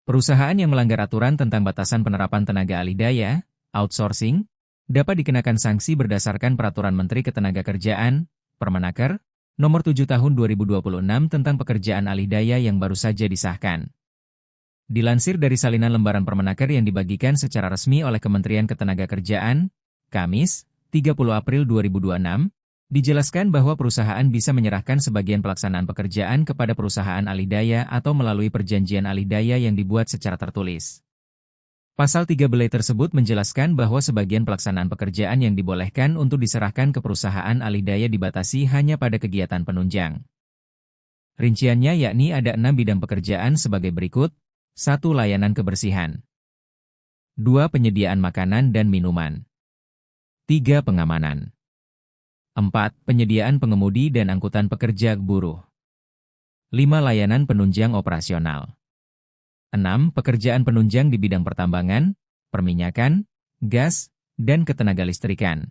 Perusahaan yang melanggar aturan tentang batasan penerapan tenaga alih daya, outsourcing, dapat dikenakan sanksi berdasarkan Peraturan Menteri Ketenagakerjaan, Permenaker, Nomor 7 Tahun 2026 tentang pekerjaan alih daya yang baru saja disahkan. Dilansir dari salinan lembaran Permenaker yang dibagikan secara resmi oleh Kementerian Ketenagakerjaan, Kamis, 30 April 2026, dijelaskan bahwa perusahaan bisa menyerahkan sebagian pelaksanaan pekerjaan kepada perusahaan alih daya atau melalui perjanjian alih daya yang dibuat secara tertulis. Pasal 3 belai tersebut menjelaskan bahwa sebagian pelaksanaan pekerjaan yang dibolehkan untuk diserahkan ke perusahaan alih daya dibatasi hanya pada kegiatan penunjang. Rinciannya yakni ada 6 bidang pekerjaan sebagai berikut: 1. Layanan kebersihan. 2. Penyediaan makanan dan minuman. 3. Pengamanan. 4. Penyediaan pengemudi dan angkutan pekerja buruh. 5. Layanan penunjang operasional. 6. Pekerjaan penunjang di bidang pertambangan, perminyakan, gas, dan ketenagalistrikan.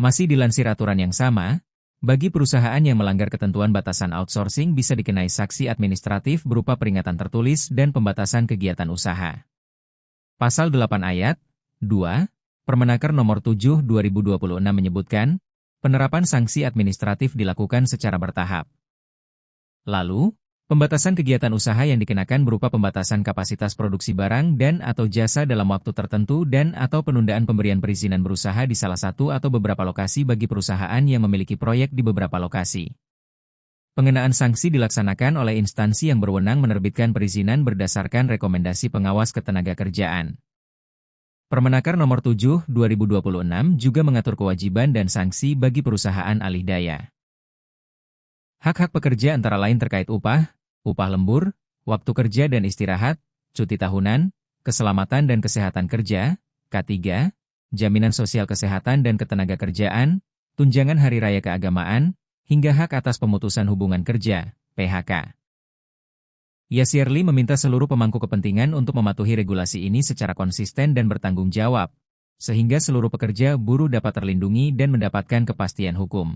Masih dilansir aturan yang sama, bagi perusahaan yang melanggar ketentuan batasan outsourcing bisa dikenai sanksi administratif berupa peringatan tertulis dan pembatasan kegiatan usaha. Pasal 8 ayat 2, Permenaker Nomor 7 2026 menyebutkan, penerapan sanksi administratif dilakukan secara bertahap. Lalu, pembatasan kegiatan usaha yang dikenakan berupa pembatasan kapasitas produksi barang dan atau jasa dalam waktu tertentu dan atau penundaan pemberian perizinan berusaha di salah satu atau beberapa lokasi bagi perusahaan yang memiliki proyek di beberapa lokasi. Pengenaan sanksi dilaksanakan oleh instansi yang berwenang menerbitkan perizinan berdasarkan rekomendasi pengawas ketenagakerjaan. Permenaker Nomor 7 2026 juga mengatur kewajiban dan sanksi bagi perusahaan alih daya. Hak-hak pekerja antara lain terkait upah lembur, waktu kerja dan istirahat, cuti tahunan, keselamatan dan kesehatan kerja, K3, jaminan sosial kesehatan dan ketenagakerjaan, tunjangan hari raya keagamaan, hingga hak atas pemutusan hubungan kerja, PHK. Yasirli meminta seluruh pemangku kepentingan untuk mematuhi regulasi ini secara konsisten dan bertanggung jawab, sehingga seluruh pekerja buruh dapat terlindungi dan mendapatkan kepastian hukum.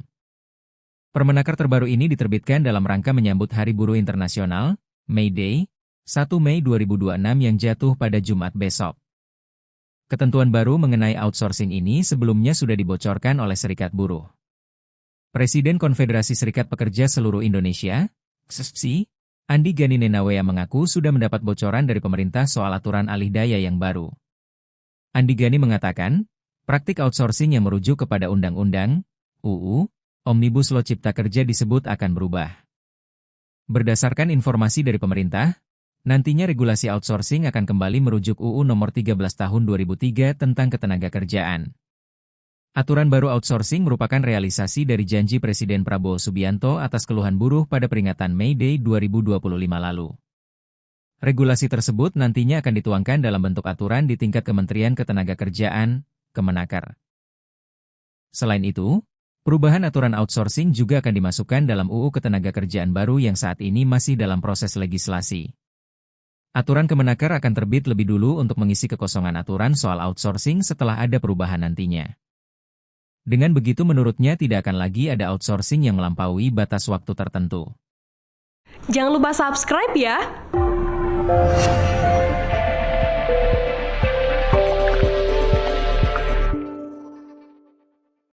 Permenaker terbaru ini diterbitkan dalam rangka menyambut Hari Buruh Internasional, May Day, 1 Mei 2026 yang jatuh pada Jumat besok. Ketentuan baru mengenai outsourcing ini sebelumnya sudah dibocorkan oleh Serikat Buruh. Presiden Konfederasi Serikat Pekerja Seluruh Indonesia, KSSI, Andi Gani Nenawea mengaku sudah mendapat bocoran dari pemerintah soal aturan alih daya yang baru. Andi Gani mengatakan, praktik outsourcing yang merujuk kepada Undang-Undang, UU, Omnibus Law Cipta Kerja disebut akan berubah. Berdasarkan informasi dari pemerintah, nantinya regulasi outsourcing akan kembali merujuk UU Nomor 13 Tahun 2003 tentang Ketenagakerjaan. Aturan baru outsourcing merupakan realisasi dari janji Presiden Prabowo Subianto atas keluhan buruh pada peringatan May Day 2025 lalu. Regulasi tersebut nantinya akan dituangkan dalam bentuk aturan di tingkat Kementerian Ketenagakerjaan, Kemenaker. Selain itu, perubahan aturan outsourcing juga akan dimasukkan dalam UU Ketenagakerjaan baru yang saat ini masih dalam proses legislasi. Aturan Kemenaker akan terbit lebih dulu untuk mengisi kekosongan aturan soal outsourcing setelah ada perubahan nantinya. Dengan begitu menurutnya tidak akan lagi ada outsourcing yang melampaui batas waktu tertentu. Jangan lupa subscribe ya!